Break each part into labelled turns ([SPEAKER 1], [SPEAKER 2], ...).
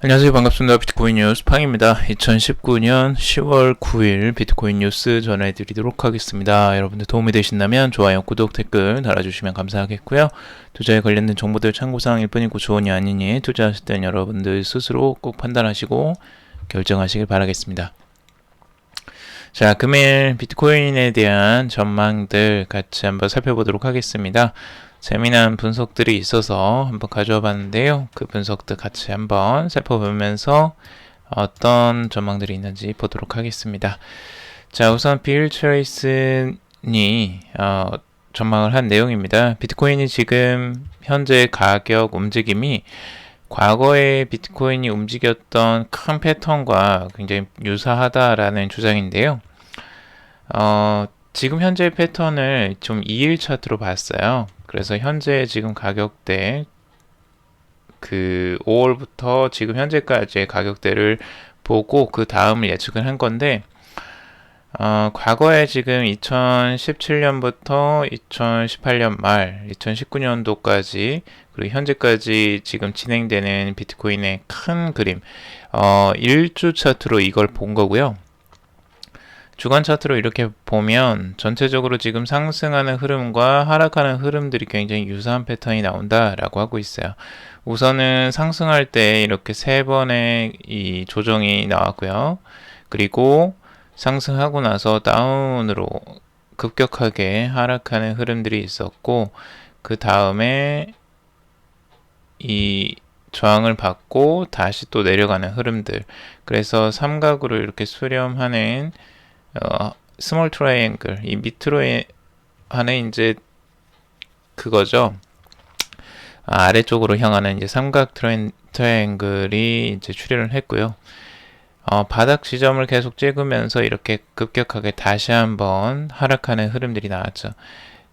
[SPEAKER 1] 안녕하세요. 반갑습니다. 비트코인 뉴스 팡입니다. 2019년 10월 9일 비트코인 뉴스 전해드리도록 하겠습니다. 여러분들 도움이 되신다면 좋아요, 구독, 댓글 달아주시면 감사하겠고요. 투자에 관련된 정보들 참고사항일 뿐이고 조언이 아니니 투자하실 때는 여러분들 스스로 꼭 판단하시고 결정하시길 바라겠습니다. 자, 금일 비트코인에 대한 전망들 같이 한번 살펴보도록 하겠습니다. 재미난 분석들이 있어서 한번 가져와 봤는데요. 그 분석들 같이 한번 살펴보면서 어떤 전망들이 있는지 보도록 하겠습니다. 자, 우선 빌 트레이슨이 전망을 한 내용입니다. 비트코인이 지금 현재 가격 움직임이 과거에 비트코인이 움직였던 큰 패턴과 굉장히 유사하다라는 주장인데요. 지금 현재 패턴을 좀 2일 차트로 봤어요. 그래서 현재 지금 가격대 5월부터 지금 현재까지의 가격대를 보고 그 다음을 예측을 한 건데 과거에 지금 2017년부터 2018년 말 2019년도까지 그리고 현재까지 지금 진행되는 비트코인의 큰 그림 1주 차트로 이걸 본 거고요. 주간 차트로 이렇게 보면 전체적으로 지금 상승하는 흐름과 하락하는 흐름들이 굉장히 유사한 패턴이 나온다라고 하고 있어요. 우선은 상승할 때 이렇게 3번의 이 조정이 나왔고요. 그리고 상승하고 나서 다운으로 급격하게 하락하는 흐름들이 있었고 그 다음에 이 저항을 받고 다시 또 내려가는 흐름들, 그래서 삼각으로 이렇게 수렴하는 스몰 트라이앵글, 이 밑으로 하는 이제 그거죠. 아래쪽으로 향하는 이제 삼각 트라이앵글이 이제 출현을 했고요. 바닥 지점을 계속 찍으면서 이렇게 급격하게 다시 한번 하락하는 흐름들이 나왔죠.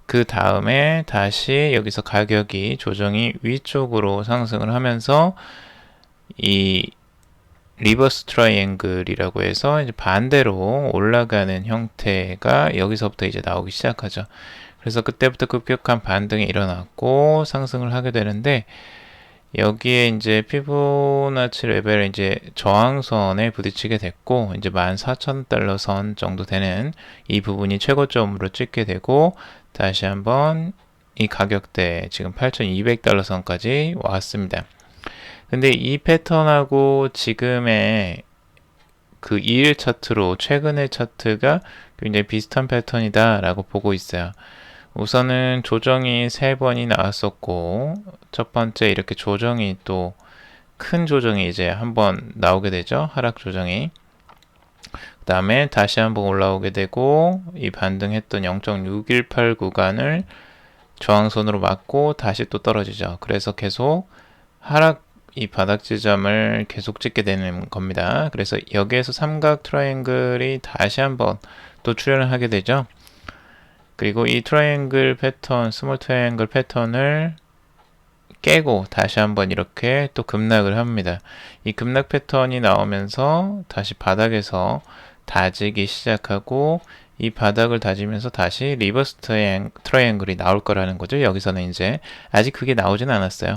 [SPEAKER 1] 그 다음에 다시 여기서 가격이 조정이 위쪽으로 상승을 하면서 이 리버스 트라이앵글이라고 해서 이제 반대로 올라가는 형태가 여기서부터 이제 나오기 시작하죠. 그래서 그때부터 급격한 반등이 일어났고 상승을 하게 되는데 여기에 이제 피보나치 레벨을 이제 저항선에 부딪히게 됐고 이제 14,000달러 선 정도 되는 이 부분이 최고점으로 찍게 되고 다시 한번 이 가격대 지금 8,200달러 선까지 왔습니다. 근데 이 패턴하고 지금의 그 2일 차트로 최근의 차트가 굉장히 비슷한 패턴이다 라고 보고 있어요. 우선은 조정이 3번이 나왔었고 첫 번째 이렇게 조정이 또 큰 조정이 이제 한번 나오게 되죠. 하락 조정이. 그 다음에 다시 한번 올라오게 되고 이 반등했던 0.618 구간을 저항선으로 맞고 다시 또 떨어지죠. 그래서 계속 하락 이 바닥 지점을 계속 찍게 되는 겁니다. 그래서 여기에서 삼각 트라이앵글이 다시 한번 또 출현을 하게 되죠. 그리고 이 트라이앵글 패턴, 스몰 트라이앵글 패턴을 깨고 다시 한번 이렇게 또 급락을 합니다. 이 급락 패턴이 나오면서 다시 바닥에서 다지기 시작하고 이 바닥을 다지면서 다시 리버스 트라이앵글이 나올 거라는 거죠. 여기서는 이제 아직 그게 나오진 않았어요.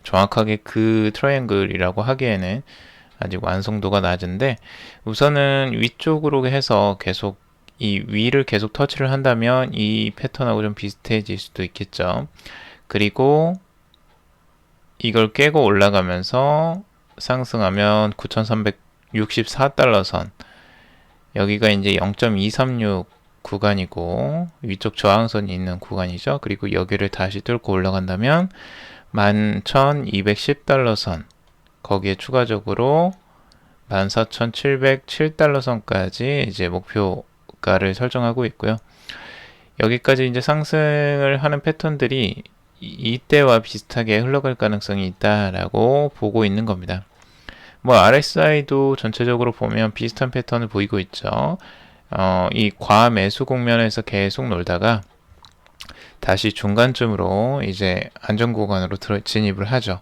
[SPEAKER 1] 정확하게 그 트라이앵글이라고 하기에는 아직 완성도가 낮은데 우선은 위쪽으로 해서 계속 이 위를 계속 터치를 한다면 이 패턴하고 좀 비슷해질 수도 있겠죠. 그리고 이걸 깨고 올라가면서 상승하면 9,364달러 선, 여기가 이제 0.236 구간이고 위쪽 저항선이 있는 구간이죠. 그리고 여기를 다시 뚫고 올라간다면 11,210달러 선, 거기에 추가적으로 14,707달러 선까지 이제 목표가를 설정하고 있고요. 여기까지 이제 상승을 하는 패턴들이 이때와 비슷하게 흘러갈 가능성이 있다라고 보고 있는 겁니다. RSI도 전체적으로 보면 비슷한 패턴을 보이고 있죠. 이 과매수 국면에서 계속 놀다가 다시 중간쯤으로 이제 안전 구간으로 진입을 하죠.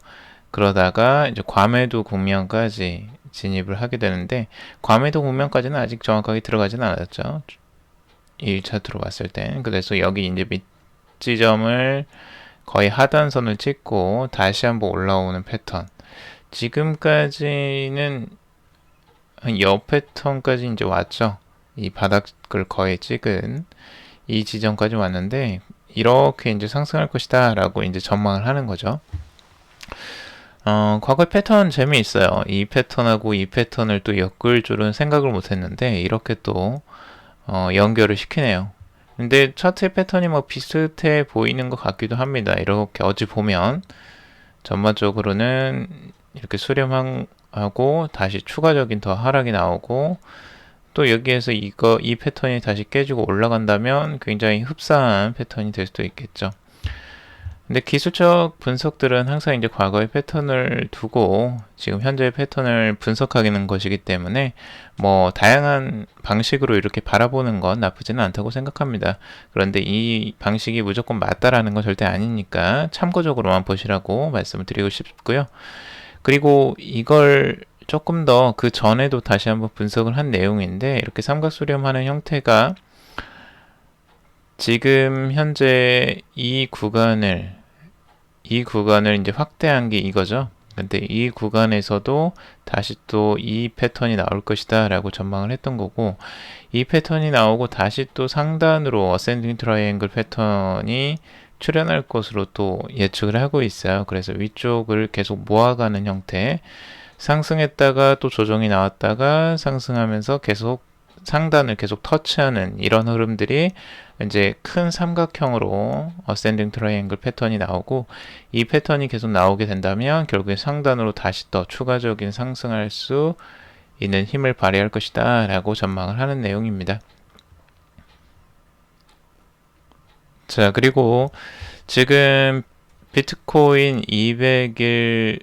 [SPEAKER 1] 그러다가 이제 과매도 국면까지 진입을 하게 되는데 과매도 국면까지는 아직 정확하게 들어가지는 않았죠. 1차트로 봤을 때. 그래서 여기 이제 밑 지점을 거의 하단선을 찍고 다시 한번 올라오는 패턴. 지금까지는 한 옆 패턴까지 이제 왔죠. 이 바닥을 거의 찍은 이 지점까지 왔는데 이렇게 이제 상승할 것이다 라고 이제 전망을 하는 거죠. 과거 패턴 재미있어요. 이 패턴하고 이 패턴을 또 엮을 줄은 생각을 못했는데 이렇게 또 연결을 시키네요. 근데 차트의 패턴이 뭐 비슷해 보이는 것 같기도 합니다. 이렇게 어찌 보면 전반적으로는 이렇게 수렴하고 다시 추가적인 더 하락이 나오고 또 여기에서 이 패턴이 다시 깨지고 올라간다면 굉장히 흡사한 패턴이 될 수도 있겠죠. 근데 기술적 분석들은 항상 이제 과거의 패턴을 두고 지금 현재의 패턴을 분석하는 것이기 때문에 뭐 다양한 방식으로 이렇게 바라보는 건 나쁘지는 않다고 생각합니다. 그런데 이 방식이 무조건 맞다라는 건 절대 아니니까 참고적으로만 보시라고 말씀을 드리고 싶고요. 그리고 이걸 조금 더 그 전에도 다시 한번 분석을 한 내용인데 이렇게 삼각수렴하는 형태가 지금 현재 이 구간을 이제 확대한 게 이거죠. 근데 이 구간에서도 다시 또 이 패턴이 나올 것이다 라고 전망을 했던 거고, 이 패턴이 나오고 다시 또 상단으로 어센딩 트라이앵글 패턴이 출현할 것으로 또 예측을 하고 있어요. 그래서 위쪽을 계속 모아가는 형태, 상승했다가 또 조정이 나왔다가 상승하면서 계속 상단을 계속 터치하는 이런 흐름들이 이제 큰 삼각형으로 어센딩 트라이앵글 패턴이 나오고, 이 패턴이 계속 나오게 된다면 결국에 상단으로 다시 더 추가적인 상승할 수 있는 힘을 발휘할 것이다 라고 전망을 하는 내용입니다. 자, 그리고 지금 비트코인 200일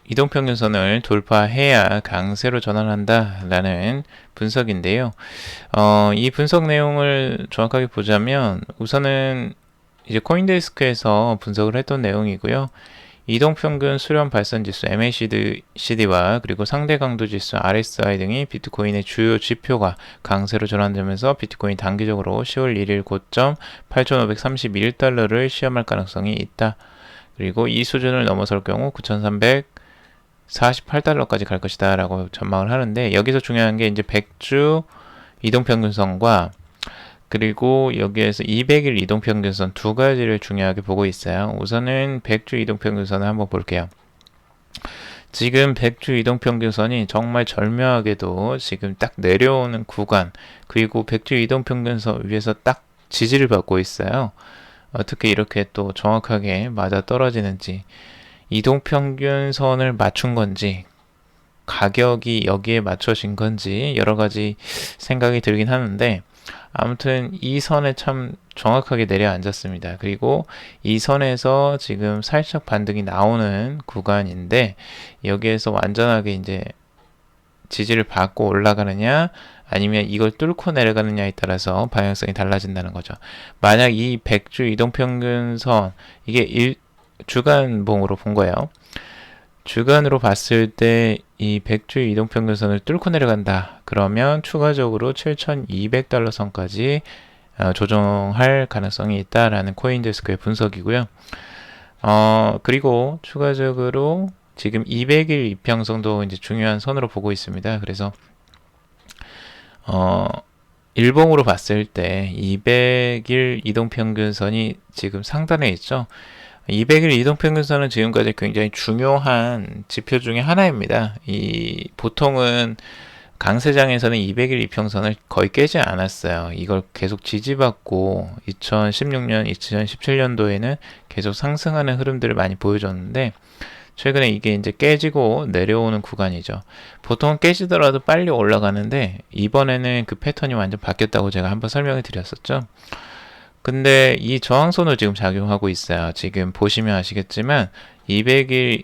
[SPEAKER 1] 이동평균선을 돌파해야 강세로 전환한다 라는 분석인데요. 이 분석 내용을 정확하게 보자면 우선은 이제 코인데스크에서 분석을 했던 내용이고요. 이동평균 수렴 발산지수 MACD와 그리고 상대 강도 지수 RSI 등이 비트코인의 주요 지표가 강세로 전환되면서 비트코인 단기적으로 10월 1일 고점 8,531달러를 시험할 가능성이 있다. 그리고 이 수준을 넘어설 경우 9,348달러까지 갈 것이다 라고 전망을 하는데, 여기서 중요한 게 이제 100주 이동평균선과 그리고 여기에서 200일 이동평균선 두 가지를 중요하게 보고 있어요. 우선은 100주 이동평균선을 한번 볼게요. 지금 100주 이동평균선이 정말 절묘하게도 지금 딱 내려오는 구간, 그리고 100주 이동평균선 위에서 딱 지지를 받고 있어요. 어떻게 이렇게 또 정확하게 맞아 떨어지는지, 이동평균선을 맞춘 건지 가격이 여기에 맞춰진 건지 여러 가지 생각이 들긴 하는데, 아무튼 이 선에 참 정확하게 내려앉았습니다. 그리고 이 선에서 지금 살짝 반등이 나오는 구간인데, 여기에서 완전하게 이제 지지를 받고 올라가느냐 아니면 이걸 뚫고 내려가느냐에 따라서 방향성이 달라진다는 거죠. 만약 이 100주 이동평균선, 이게 주간봉으로 본 거예요. 주간으로 봤을 때 이 100주 이동평균선을 뚫고 내려간다. 그러면 추가적으로 7,200달러 선까지 조정할 가능성이 있다라는 코인데스크의 분석이고요. 그리고 추가적으로 지금 200일 이평선도 이제 중요한 선으로 보고 있습니다. 그래서 일봉으로 봤을 때 200일 이동평균선이 지금 상단에 있죠. 200일 이동평균선은 지금까지 굉장히 중요한 지표 중에 하나입니다. 보통은 강세장에서는 200일 이평선을 거의 깨지 않았어요. 이걸 계속 지지받고 2016년, 2017년도에는 계속 상승하는 흐름들을 많이 보여줬는데, 최근에 이게 이제 깨지고 내려오는 구간이죠. 보통은 깨지더라도 빨리 올라가는데 이번에는 그 패턴이 완전 바뀌었다고 제가 한번 설명을 드렸었죠. 근데 이 저항선으로 지금 작용하고 있어요. 지금 보시면 아시겠지만 200일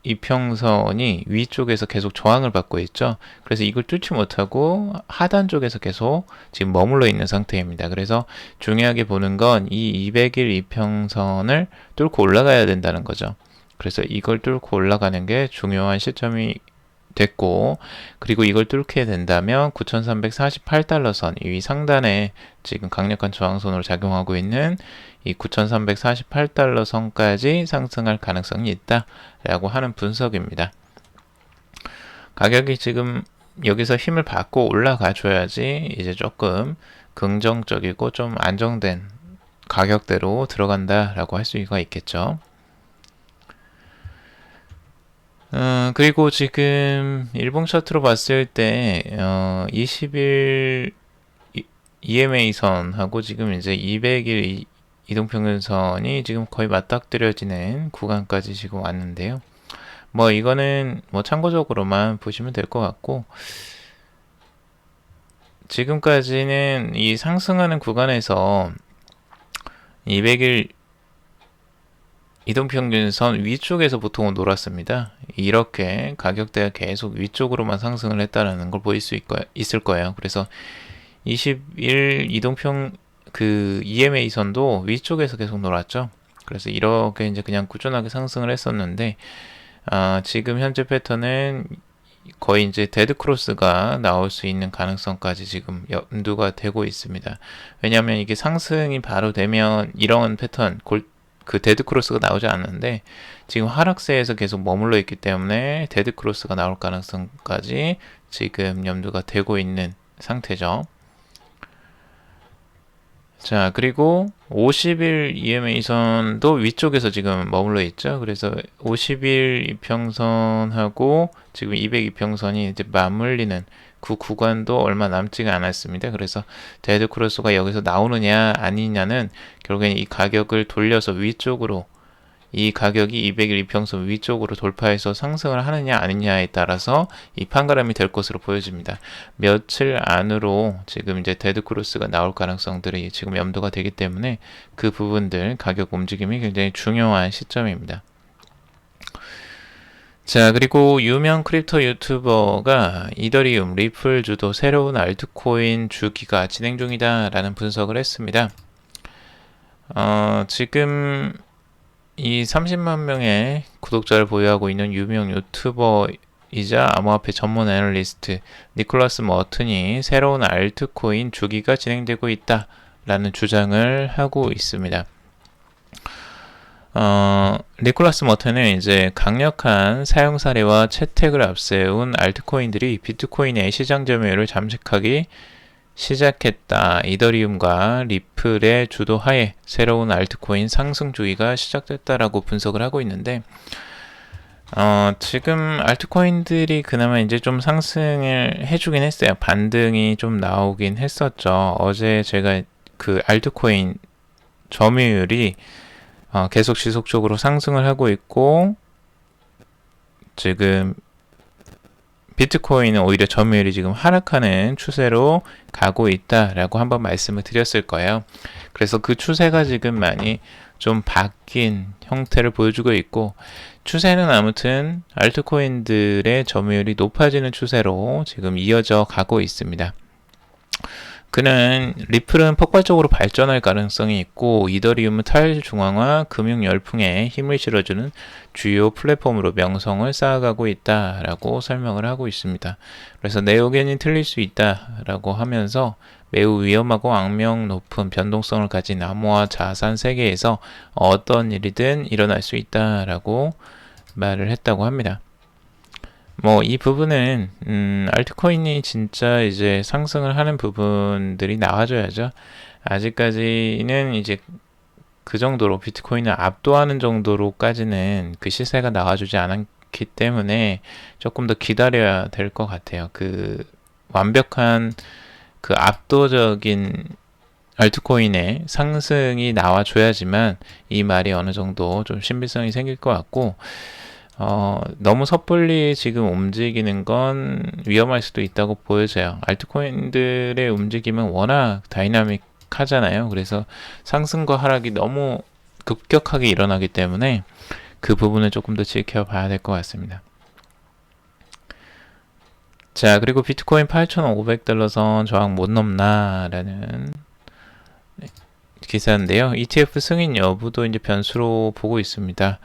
[SPEAKER 1] 이평선이 위쪽에서 계속 저항을 받고 있죠. 그래서 이걸 뚫지 못하고 하단 쪽에서 계속 지금 머물러 있는 상태입니다. 그래서 중요하게 보는 건 이 200일 이평선을 뚫고 올라가야 된다는 거죠. 그래서 이걸 뚫고 올라가는 게 중요한 시점이 됐고, 그리고 이걸 뚫게 된다면 9,348달러 선, 이 상단에 지금 강력한 저항선으로 작용하고 있는 이 9,348달러 선까지 상승할 가능성이 있다라고 하는 분석입니다. 가격이 지금 여기서 힘을 받고 올라가 줘야지 이제 조금 긍정적이고 좀 안정된 가격대로 들어간다라고 할 수가 있겠죠. 그리고 지금 일봉 차트로 봤을 때 20일 EMA 선하고 지금 이제 200일 이동평균선이 지금 거의 맞닥뜨려지는 구간까지 지금 왔는데요. 뭐 이거는 뭐 참고적으로만 보시면 될 것 같고, 지금까지는 이 상승하는 구간에서 200일 이동평균선 위쪽에서 보통은 놀았습니다. 이렇게 가격대가 계속 위쪽으로만 상승을 했다는 걸 보일 수 있을 거예요. 그래서 20일 그 EMA 선도 위쪽에서 계속 놀았죠. 그래서 이렇게 이제 그냥 꾸준하게 상승을 했었는데, 지금 현재 패턴은 거의 이제 데드 크로스가 나올 수 있는 가능성까지 지금 염두가 되고 있습니다. 왜냐하면 이게 상승이 바로 되면 이런 패턴, 그 데드 크로스가 나오지 않는데 지금 하락세에서 계속 머물러 있기 때문에 데드 크로스가 나올 가능성까지 지금 염두가 되고 있는 상태죠. 자, 그리고 50일 EMA 선도 위쪽에서 지금 머물러 있죠. 그래서 50일 이평선하고 지금 200 이평선이 이제 맞물리는 그 구간도 얼마 남지가 않았습니다. 그래서 데드 크로스가 여기서 나오느냐 아니냐는 결국엔 이 가격을 돌려서 위쪽으로, 이 가격이 200일 이평선 위쪽으로 돌파해서 상승을 하느냐 아니냐에 따라서 이 판가름이 될 것으로 보여집니다. 며칠 안으로 지금 이제 데드 크로스가 나올 가능성들이 지금 염두가 되기 때문에 그 부분들 가격 움직임이 굉장히 중요한 시점입니다. 자, 그리고 유명 크립토 유튜버가 이더리움, 리플 주도 새로운 알트코인 주기가 진행 중이다 라는 분석을 했습니다. 지금 이 30만 명의 구독자를 보유하고 있는 유명 유튜버이자 암호화폐 전문 애널리스트 니콜라스 머튼이 새로운 알트코인 주기가 진행되고 있다 라는 주장을 하고 있습니다. 니콜라스 머튼은 이제 강력한 사용 사례와 채택을 앞세운 알트코인들이 비트코인의 시장 점유율을 잠식하기 시작했다. 이더리움과 리플의 주도하에 새로운 알트코인 상승 주기가 시작됐다라고 분석을 하고 있는데, 지금 알트코인들이 그나마 이제 좀 상승을 해주긴 했어요. 반등이 좀 나오긴 했었죠. 어제 제가 그 알트코인 점유율이 계속 지속적으로 상승을 하고 있고, 지금 비트코인은 오히려 점유율이 지금 하락하는 추세로 가고 있다라고 한번 말씀을 드렸을 거예요. 그래서 그 추세가 지금 많이 좀 바뀐 형태를 보여주고 있고, 추세는 아무튼 알트코인들의 점유율이 높아지는 추세로 지금 이어져 가고 있습니다. 그는 리플은 폭발적으로 발전할 가능성이 있고, 이더리움은 탈중앙화 금융 열풍에 힘을 실어주는 주요 플랫폼으로 명성을 쌓아가고 있다라고 설명을 하고 있습니다. 그래서 내 의견이 틀릴 수 있다라고 하면서 매우 위험하고 악명 높은 변동성을 가진 암호화 자산 세계에서 어떤 일이든 일어날 수 있다라고 말을 했다고 합니다. 뭐 이 부분은 알트코인이 진짜 이제 상승을 하는 부분들이 나와줘야죠. 아직까지는 이제 그 정도로 비트코인을 압도하는 정도로까지는 그 시세가 나와주지 않았기 때문에 조금 더 기다려야 될 것 같아요. 그 완벽한 그 압도적인 알트코인의 상승이 나와줘야지만 이 말이 어느 정도 좀 신빙성이 생길 것 같고, 너무 섣불리 지금 움직이는 건 위험할 수도 있다고 보여져요. 알트코인들의 움직임은 워낙 다이나믹하잖아요. 그래서 상승과 하락이 너무 급격하게 일어나기 때문에 그 부분을 조금 더 지켜봐야 될 것 같습니다. 자, 그리고 비트코인 8,500달러 선 저항 못 넘나 라는 기사인데요. ETF 승인 여부도 이제 변수로 보고 있습니다.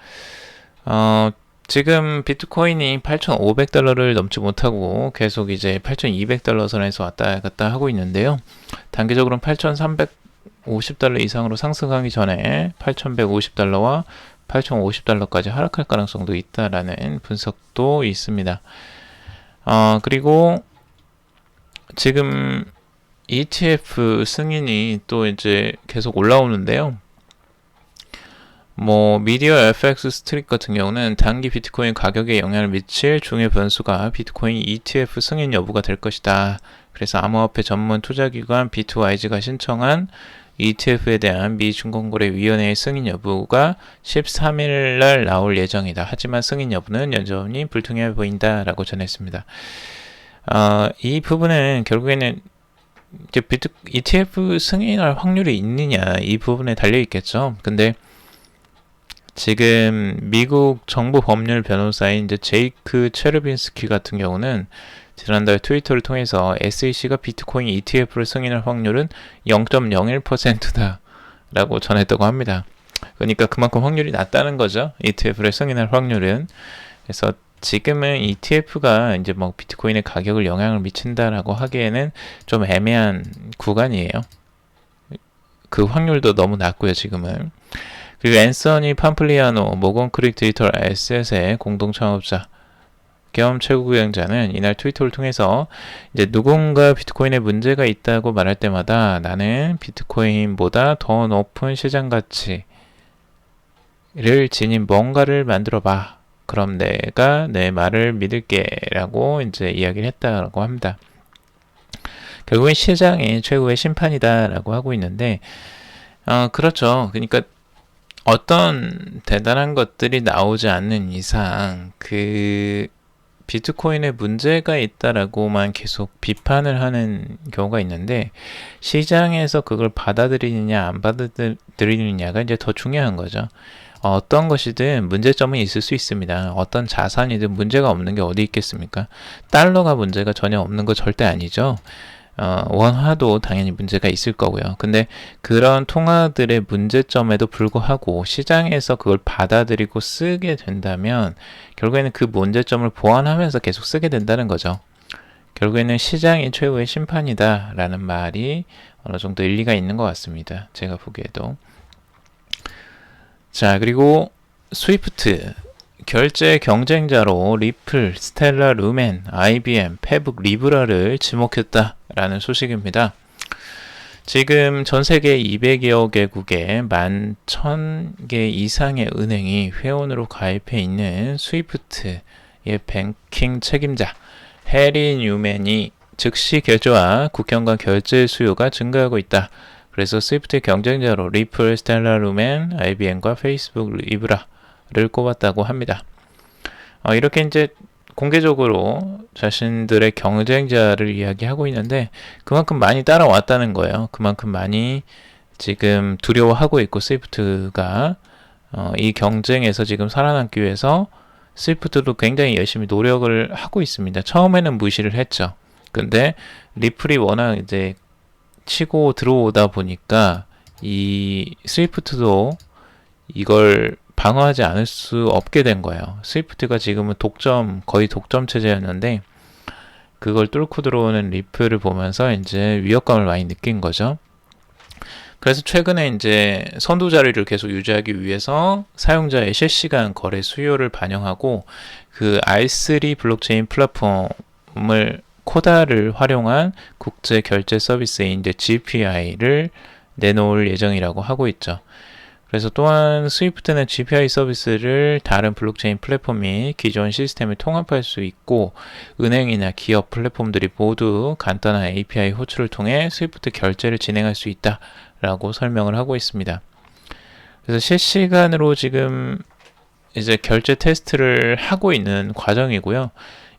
[SPEAKER 1] 지금 비트코인이 8,500달러를 넘지 못하고 계속 이제 8,200달러 선에서 왔다 갔다 하고 있는데요. 단기적으로는 8,350달러 이상으로 상승하기 전에 8,150달러와 8,050달러까지 하락할 가능성도 있다라는 분석도 있습니다. 그리고 지금 ETF 승인이 또 이제 계속 올라오는데요. 미디어 FX 스트릿 같은 경우는 단기 비트코인 가격에 영향을 미칠 중요 변수가 비트코인 ETF 승인 여부가 될 것이다. 그래서 암호화폐 전문 투자기관 비트와이즈가 신청한 ETF에 대한 미 증권거래위원회의 승인 여부가 13일 날 나올 예정이다. 하지만 승인 여부는 여전히 불투명해 보인다라고 전했습니다. 이 부분은 결국에는 이제 ETF 승인할 확률이 있느냐 이 부분에 달려 있겠죠. 근데 지금 미국 정부 법률 변호사인 이제 제이크 체르빈스키 같은 경우는 지난달 트위터를 통해서 SEC가 비트코인 ETF를 승인할 확률은 0.01%다 라고 전했다고 합니다. 그러니까 그만큼 확률이 낮다는 거죠. ETF를 승인할 확률은. 그래서 지금은 ETF가 이제 비트코인의 가격을 영향을 미친다라고 하기에는 좀 애매한 구간이에요. 그 확률도 너무 낮고요, 지금은. 그리고 앤서니 팜플리아노 모건크릭 디지털 에셋의 공동 창업자 겸 최고 경영자는 이날 트위터를 통해서 이제 누군가 비트코인에 문제가 있다고 말할 때마다 나는 비트코인보다 더 높은 시장 가치를 지닌 뭔가를 만들어 봐. 그럼 내가 내 말을 믿을게 라고 이제 이야기를 했다고 합니다. 결국엔 시장이 최고의 심판이다 라고 하고 있는데 그렇죠. 그러니까 어떤 대단한 것들이 나오지 않는 이상 그 비트코인에 문제가 있다라고만 계속 비판을 하는 경우가 있는데 시장에서 그걸 받아들이느냐 안 받아들이느냐가 이제 더 중요한 거죠. 어떤 것이든 문제점은 있을 수 있습니다. 어떤 자산이든 문제가 없는 게 어디 있겠습니까? 달러가 문제가 전혀 없는 거 절대 아니죠. 원화도 당연히 문제가 있을 거고요. 근데 그런 통화들의 문제점에도 불구하고 시장에서 그걸 받아들이고 쓰게 된다면 결국에는 그 문제점을 보완하면서 계속 쓰게 된다는 거죠. 결국에는 시장이 최후의 심판이다 라는 말이 어느 정도 일리가 있는 것 같습니다. 제가 보기에도. 자, 그리고 스위프트 결제 경쟁자로 리플, 스텔라, 루멘, IBM, 페북, 리브라를 지목했다라는 소식입니다. 지금 전 세계 200여 개국에 11,000개 이상의 은행이 회원으로 가입해 있는 스위프트의 뱅킹 책임자 해리 뉴맨이 즉시 결제와 국경 간 결제 수요가 증가하고 있다. 그래서 스위프트의 경쟁자로 리플, 스텔라, 루멘, IBM과 페이스북, 리브라를 꼽았다고 합니다. 이렇게 이제 공개적으로 자신들의 경쟁자를 이야기하고 있는데 그만큼 많이 따라왔다는 거예요. 그만큼 많이 지금 두려워하고 있고 스위프트가 이 경쟁에서 지금 살아남기 위해서 스위프트도 굉장히 열심히 노력을 하고 있습니다. 처음에는 무시를 했죠. 근데 리플이 워낙 이제 치고 들어오다 보니까 이 스위프트도 이걸 방어하지 않을 수 없게 된 거예요. 스위프트가 지금은 거의 독점 체제였는데 그걸 뚫고 들어오는 리플을 보면서 이제 위협감을 많이 느낀 거죠. 그래서 최근에 이제 선두 자리를 계속 유지하기 위해서 사용자의 실시간 거래 수요를 반영하고 그 R3 블록체인 플랫폼을 코다를 활용한 국제 결제 서비스인 이제 GPI를 내놓을 예정이라고 하고 있죠. 그래서 또한 스위프트는 GPI 서비스를 다른 블록체인 플랫폼이 기존 시스템을 통합할 수 있고 은행이나 기업 플랫폼들이 모두 간단한 API 호출을 통해 스위프트 결제를 진행할 수 있다라고 설명을 하고 있습니다. 그래서 실시간으로 지금 이제 결제 테스트를 하고 있는 과정이고요.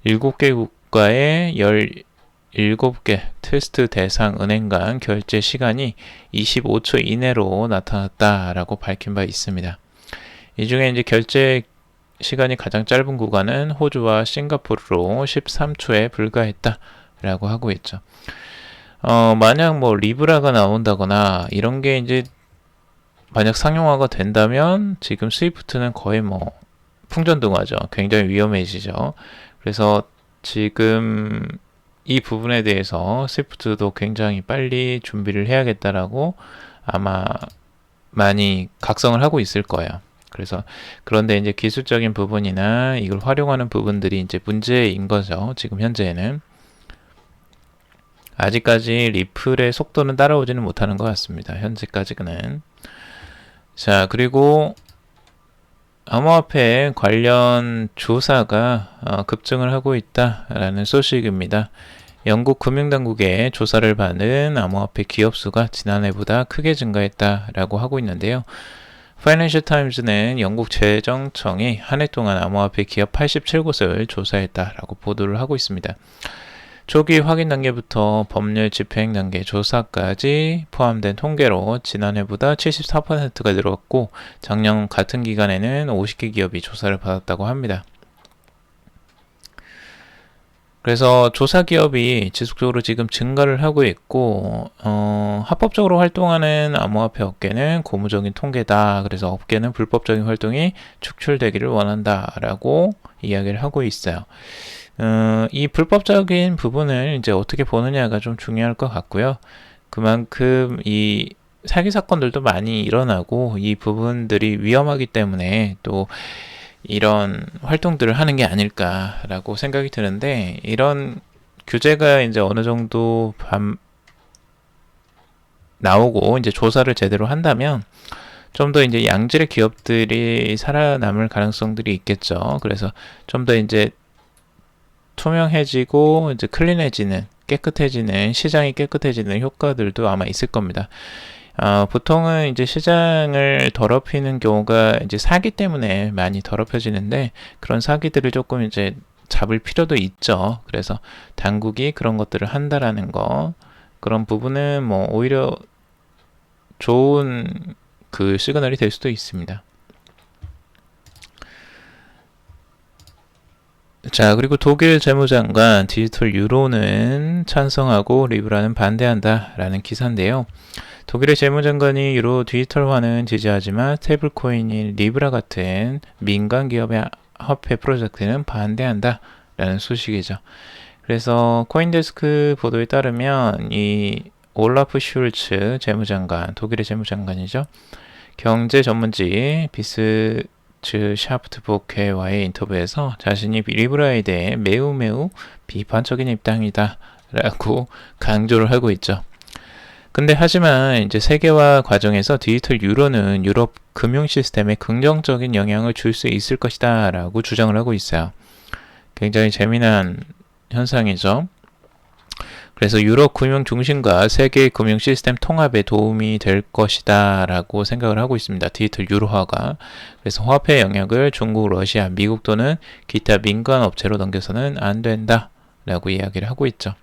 [SPEAKER 1] 7개 국가의 17개 테스트 대상 은행 간 결제 시간이 25초 이내로 나타났다라고 밝힌 바 있습니다. 이 중에 이제 결제 시간이 가장 짧은 구간은 호주와 싱가포르로 13초에 불과했다라고 하고 있죠. 만약 리브라가 나온다거나 이런 게 이제 만약 상용화가 된다면 지금 스위프트는 거의 풍전등화죠. 굉장히 위험해지죠. 그래서 지금 이 부분에 대해서 스위프트도 굉장히 빨리 준비를 해야겠다라고 아마 많이 각성을 하고 있을 거예요. 그래서 그런데 이제 기술적인 부분이나 이걸 활용하는 부분들이 이제 문제인 거죠. 지금 현재는 아직까지 리플의 속도는 따라오지는 못하는 것 같습니다. 현재까지는. 자, 그리고 암호화폐 관련 조사가 급증을 하고 있다라는 소식입니다. 영국 금융당국의 조사를 받은 암호화폐 기업 수가 지난해보다 크게 증가했다라고 하고 있는데요. 파이낸셜 타임즈는 영국 재정청이 한 해 동안 암호화폐 기업 87곳을 조사했다라고 보도를 하고 있습니다. 초기 확인 단계부터 법률 집행 단계 조사까지 포함된 통계로 지난해보다 74%가 늘었고 작년 같은 기간에는 50개 기업이 조사를 받았다고 합니다. 그래서 조사 기업이 지속적으로 지금 증가를 하고 있고 합법적으로 활동하는 암호화폐 업계는 고무적인 통계다. 그래서 업계는 불법적인 활동이 축출되기를 원한다라고 이야기를 하고 있어요. 이 불법적인 부분을 이제 어떻게 보느냐가 좀 중요할 것 같고요. 그만큼 이 사기 사건들도 많이 일어나고 이 부분들이 위험하기 때문에 또 이런 활동들을 하는 게 아닐까라고 생각이 드는데 이런 규제가 이제 어느 정도 나오고 이제 조사를 제대로 한다면 좀 더 이제 양질의 기업들이 살아남을 가능성들이 있겠죠. 그래서 좀 더 이제 투명해지고 이제 클린해지는 깨끗해지는 시장이 깨끗해지는 효과들도 아마 있을 겁니다. 보통은 이제 시장을 더럽히는 경우가 이제 사기 때문에 많이 더럽혀지는데 그런 사기들을 조금 이제 잡을 필요도 있죠. 그래서 당국이 그런 것들을 한다라는 거 그런 부분은 뭐 오히려 좋은 그 시그널이 될 수도 있습니다. 자, 그리고 독일 재무장관 디지털 유로는 찬성하고 리브라는 반대한다 라는 기사인데요. 독일의 재무장관이 유로 디지털화는 지지하지만 스테이블코인인 리브라 같은 민간 기업의 화폐 프로젝트는 반대한다 라는 소식이죠. 그래서 코인데스크 보도에 따르면 이 올라프 슐츠 재무장관, 독일의 재무장관이죠. 경제 전문지 비스 샤프트보케와의 인터뷰에서 자신이 리브라에 대해 매우 비판적인 입장이다 라고 강조를 하고 있죠. 근데 하지만 이제 세계화 과정에서 디지털 유로는 유럽 금융 시스템에 긍정적인 영향을 줄 수 있을 것이다 라고 주장을 하고 있어요. 굉장히 재미난 현상이죠. 그래서 유럽 금융 중심과 세계 금융 시스템 통합에 도움이 될 것이다 라고 생각을 하고 있습니다. 디지털 유로화가. 그래서 화폐 영역을 중국, 러시아, 미국 또는 기타 민간 업체로 넘겨서는 안 된다 라고 이야기를 하고 있죠.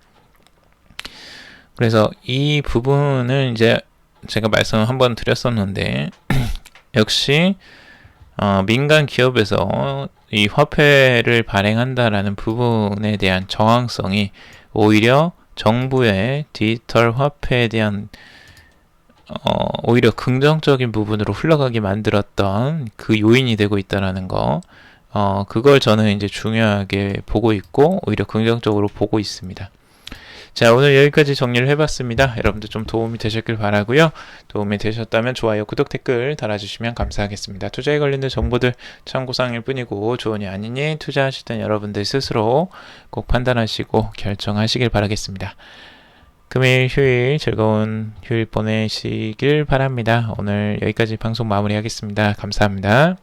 [SPEAKER 1] 그래서 이 부분은 이제 제가 말씀 한번 드렸었는데 역시 민간 기업에서 이 화폐를 발행한다라는 부분에 대한 저항성이 오히려 정부의 디지털 화폐에 대한 오히려 긍정적인 부분으로 흘러가게 만들었던 그 요인이 되고 있다라는 거, 그걸 저는 이제 중요하게 보고 있고 오히려 긍정적으로 보고 있습니다. 자, 오늘 여기까지 정리를 해봤습니다. 여러분들 좀 도움이 되셨길 바라고요. 도움이 되셨다면 좋아요, 구독, 댓글 달아주시면 감사하겠습니다. 투자에 관련된 정보들 참고사항일 뿐이고 좋으니 아니니 투자하실 땐 여러분들 스스로 꼭 판단하시고 결정하시길 바라겠습니다. 금요일, 휴일 즐거운 휴일 보내시길 바랍니다. 오늘 여기까지 방송 마무리하겠습니다. 감사합니다.